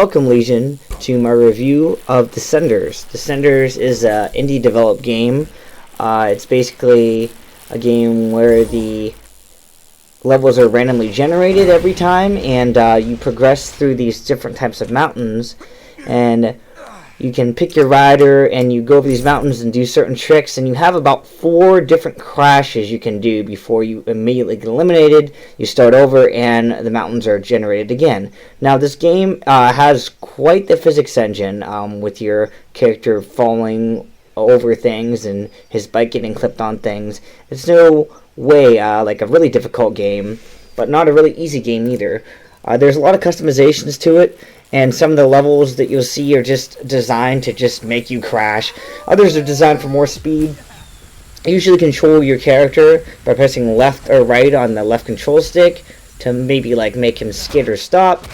welcome, Legion, to my review of Decenders. Decenders is an indie developed game. It's basically a game where the levels are randomly generated every time, and you progress through these different types of mountains, and you can pick your rider and you go over these mountains and do certain tricks, and you have about 4 different crashes you can do before you immediately get eliminated. You start over and the mountains are generated again. Now this game has quite the physics engine, with your character falling over things and his bike getting clipped on things. It's no way like a really difficult game, but not a really easy game either. There's a lot of customizations to it, and some of the levels that you'll see are just designed to just make you crash. Others are designed for more speed. You usually control your character by pressing left or right on the left control stick to maybe like make him skid or stop.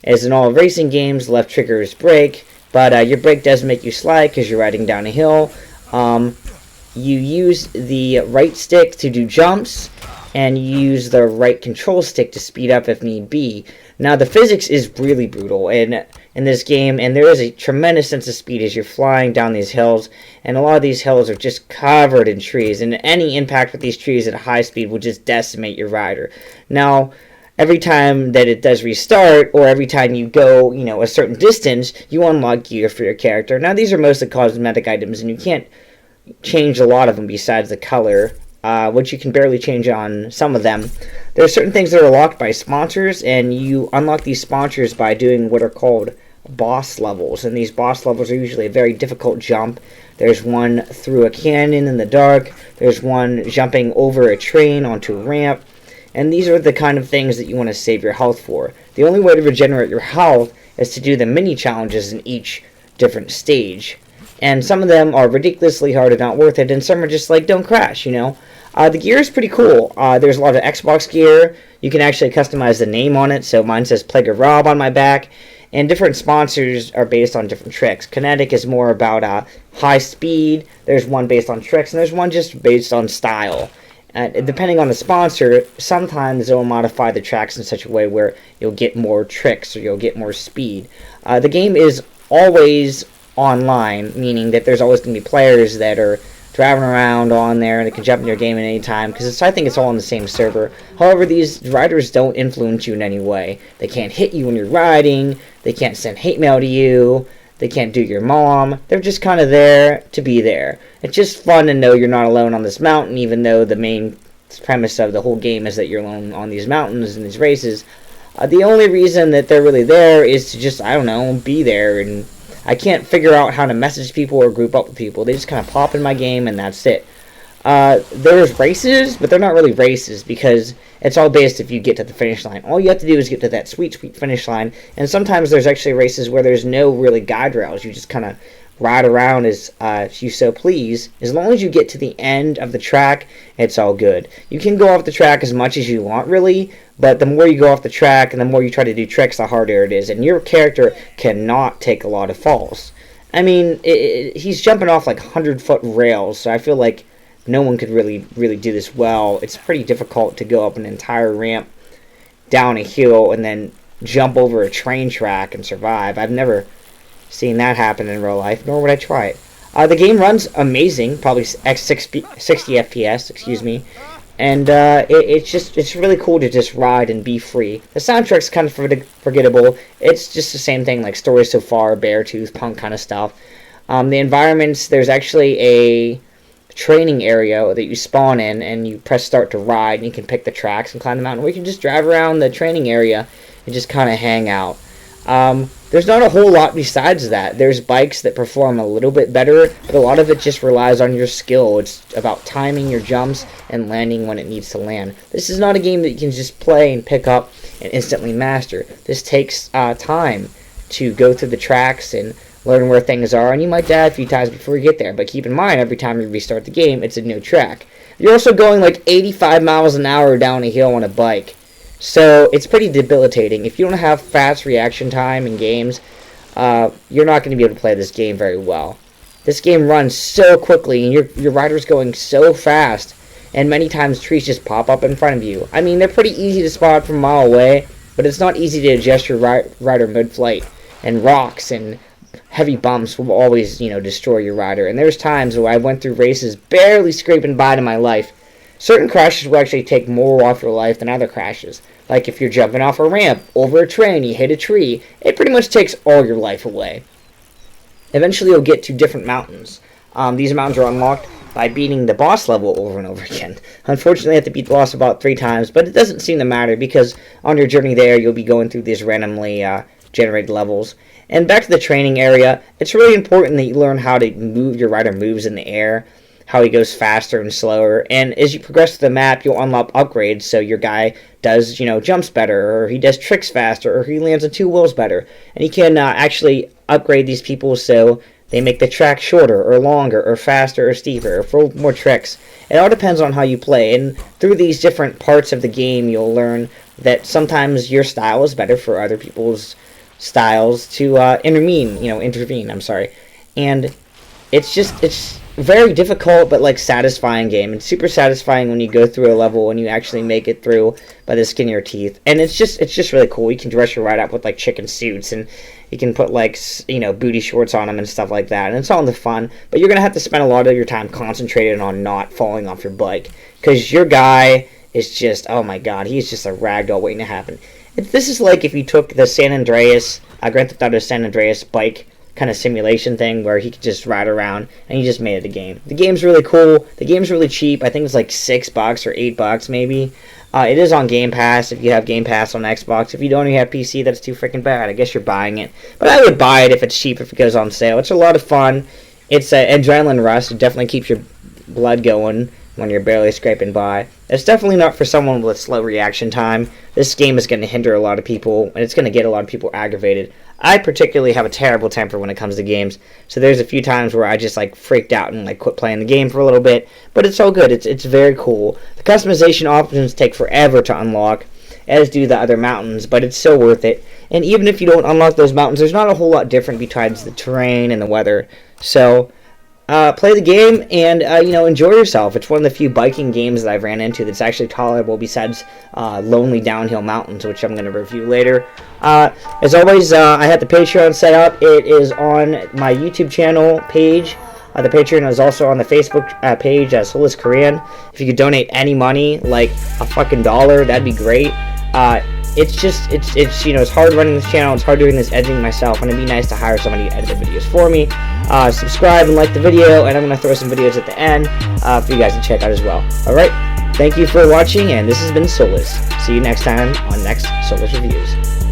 As in all racing games, left trigger is brake, but your brake does make you slide because you're riding down a hill. You use the right stick to do jumps, and you use the right control stick to speed up if need be. Now the physics is really brutal in this game, and there is a tremendous sense of speed as you're flying down these hills, and a lot of these hills are just covered in trees, and any impact with these trees at a high speed will just decimate your rider. Now every time that it does restart, or every time you go, a certain distance, you unlock gear for your character. Now these are mostly cosmetic items, and you can't change a lot of them besides the color, which you can barely change on some of them. There are certain things that are locked by sponsors, and you unlock these sponsors by doing what are called boss levels, and these boss levels are usually a very difficult jump. There's one through a canyon in the dark, there's one jumping over a train onto a ramp, and these are the kind of things that you want to save your health for. The only way to regenerate your health is to do the mini challenges in each different stage. And some of them are ridiculously hard and not worth it, and some are just like, don't crash, The gear is pretty cool. There's a lot of Xbox gear. You can actually customize the name on it, so mine says Plague of Rob on my back. And different sponsors are based on different tricks. Kinetic is more about high speed. There's one based on tricks, and there's one just based on style. Depending on the sponsor, sometimes they'll modify the tracks in such a way where you'll get more tricks or you'll get more speed. The game is always online, meaning that there's always going to be players that are driving around on there and they can jump in your game at any time, because I think it's all on the same server. However, these riders don't influence you in any way. They can't hit you when you're riding, they can't send hate mail to you, they can't do your mom. They're just kind of there to be there. It's just fun to know you're not alone on this mountain, even though the main premise of the whole game is that you're alone on these mountains and these races. The only reason that they're really there is to just, be there, and I can't figure out how to message people or group up with people. They just kind of pop in my game, and that's it. There's races, but they're not really races, because it's all based if you get to the finish line. All you have to do is get to that sweet, sweet finish line, and sometimes there's actually races where there's no really guide rails. You just kind of ride around as you so please. As long as you get to the end of the track, it's all good. You can go off the track as much as you want, really, but the more you go off the track and the more you try to do tricks, the harder it is, and your character cannot take a lot of falls. He's jumping off like 100-foot rails, so I feel like no one could really do this well. It's pretty difficult to go up an entire ramp, down a hill, and then jump over a train track and survive. I've never seen that happen in real life, nor would I try it. The game runs amazing, probably 60 FPS, and it's really cool to just ride and be free. The soundtrack's kind of forgettable. It's just the same thing, like Story So Far, Beartooth, punk kind of stuff. The environments, there's actually a training area that you spawn in, and you press start to ride, and you can pick the tracks and climb the mountain, or you can just drive around the training area and just kind of hang out. There's not a whole lot besides that. There's bikes that perform a little bit better, but a lot of it just relies on your skill. It's about timing your jumps and landing when it needs to land. This is not a game that you can just play and pick up and instantly master. This takes time to go through the tracks and learn where things are, and you might die a few times before you get there, but keep in mind, every time you restart the game, it's a new track. You're also going like 85 miles an hour down a hill on a bike, so it's pretty debilitating. If you don't have fast reaction time in games, you're not going to be able to play this game very well. This game runs so quickly, and your rider's going so fast, and many times trees just pop up in front of you. They're pretty easy to spot from a mile away, but it's not easy to adjust your rider mid-flight. and rocks and heavy bumps will always, destroy your rider. And there's times where I went through races barely scraping by to my life. Certain crashes will actually take more off your life than other crashes. Like if you're jumping off a ramp, over a train, you hit a tree, it pretty much takes all your life away. Eventually you'll get to different mountains. These mountains are unlocked by beating the boss level over and over again. Unfortunately, I have to beat the boss about 3 times, but it doesn't seem to matter because on your journey there, you'll be going through these randomly generated levels. And back to the training area, it's really important that you learn how to move your rider moves in the air, how he goes faster and slower. And as you progress through the map, you'll unlock upgrades so your guy does, jumps better, or he does tricks faster, or he lands on 2 wheels better. And you can actually upgrade these people so they make the track shorter or longer or faster or steeper or for more tricks. It all depends on how you play. And through these different parts of the game, you'll learn that sometimes your style is better for other people's styles to intervene. And it's very difficult but like satisfying game. It's super satisfying when you go through a level and you actually make it through by the skin of your teeth. And it's just really cool. You can dress your ride up with like chicken suits, and you can put like booty shorts on them and stuff like that, and it's all in the fun. But you're gonna have to spend a lot of your time concentrated on not falling off your bike, because your guy is just, oh my god, he's just a ragdoll waiting to happen. This is like if you took the San Andreas, Grand Theft Auto San Andreas bike kind of simulation thing where he could just ride around and you just made it a game. The game's really cool. The game's really cheap. I think it's like $6 or $8 maybe. It is on Game Pass if you have Game Pass on Xbox. If you don't, you have PC, that's too freaking bad. I guess you're buying it. But I would buy it if it's cheap, if it goes on sale. It's a lot of fun. It's an adrenaline rush. It definitely keeps your blood going when you're barely scraping by. It's definitely not for someone with slow reaction time. This game is going to hinder a lot of people, and it's going to get a lot of people aggravated. I particularly have a terrible temper when it comes to games, so there's a few times where I just freaked out and quit playing the game for a little bit, but it's all good. It's very cool. The customization options take forever to unlock, as do the other mountains, but it's so worth it. And even if you don't unlock those mountains, there's not a whole lot different besides the terrain and the weather. So play the game and enjoy yourself. It's one of the few biking games that I've ran into that's actually tolerable besides Lonely Downhill Mountains, which I'm going to review later. As always, I have the Patreon set up. It is on my YouTube channel page. The Patreon is also on the Facebook page as Soulless Korean. If you could donate any money, like a fucking $1, that'd be great. It's hard running this channel. It's hard doing this editing myself, and it'd be nice to hire somebody to edit the videos for me. Subscribe and like the video, and I'm going to throw some videos at the end for you guys to check out as well. Alright, thank you for watching, and this has been Soulless. See you next time on next Soulless Reviews.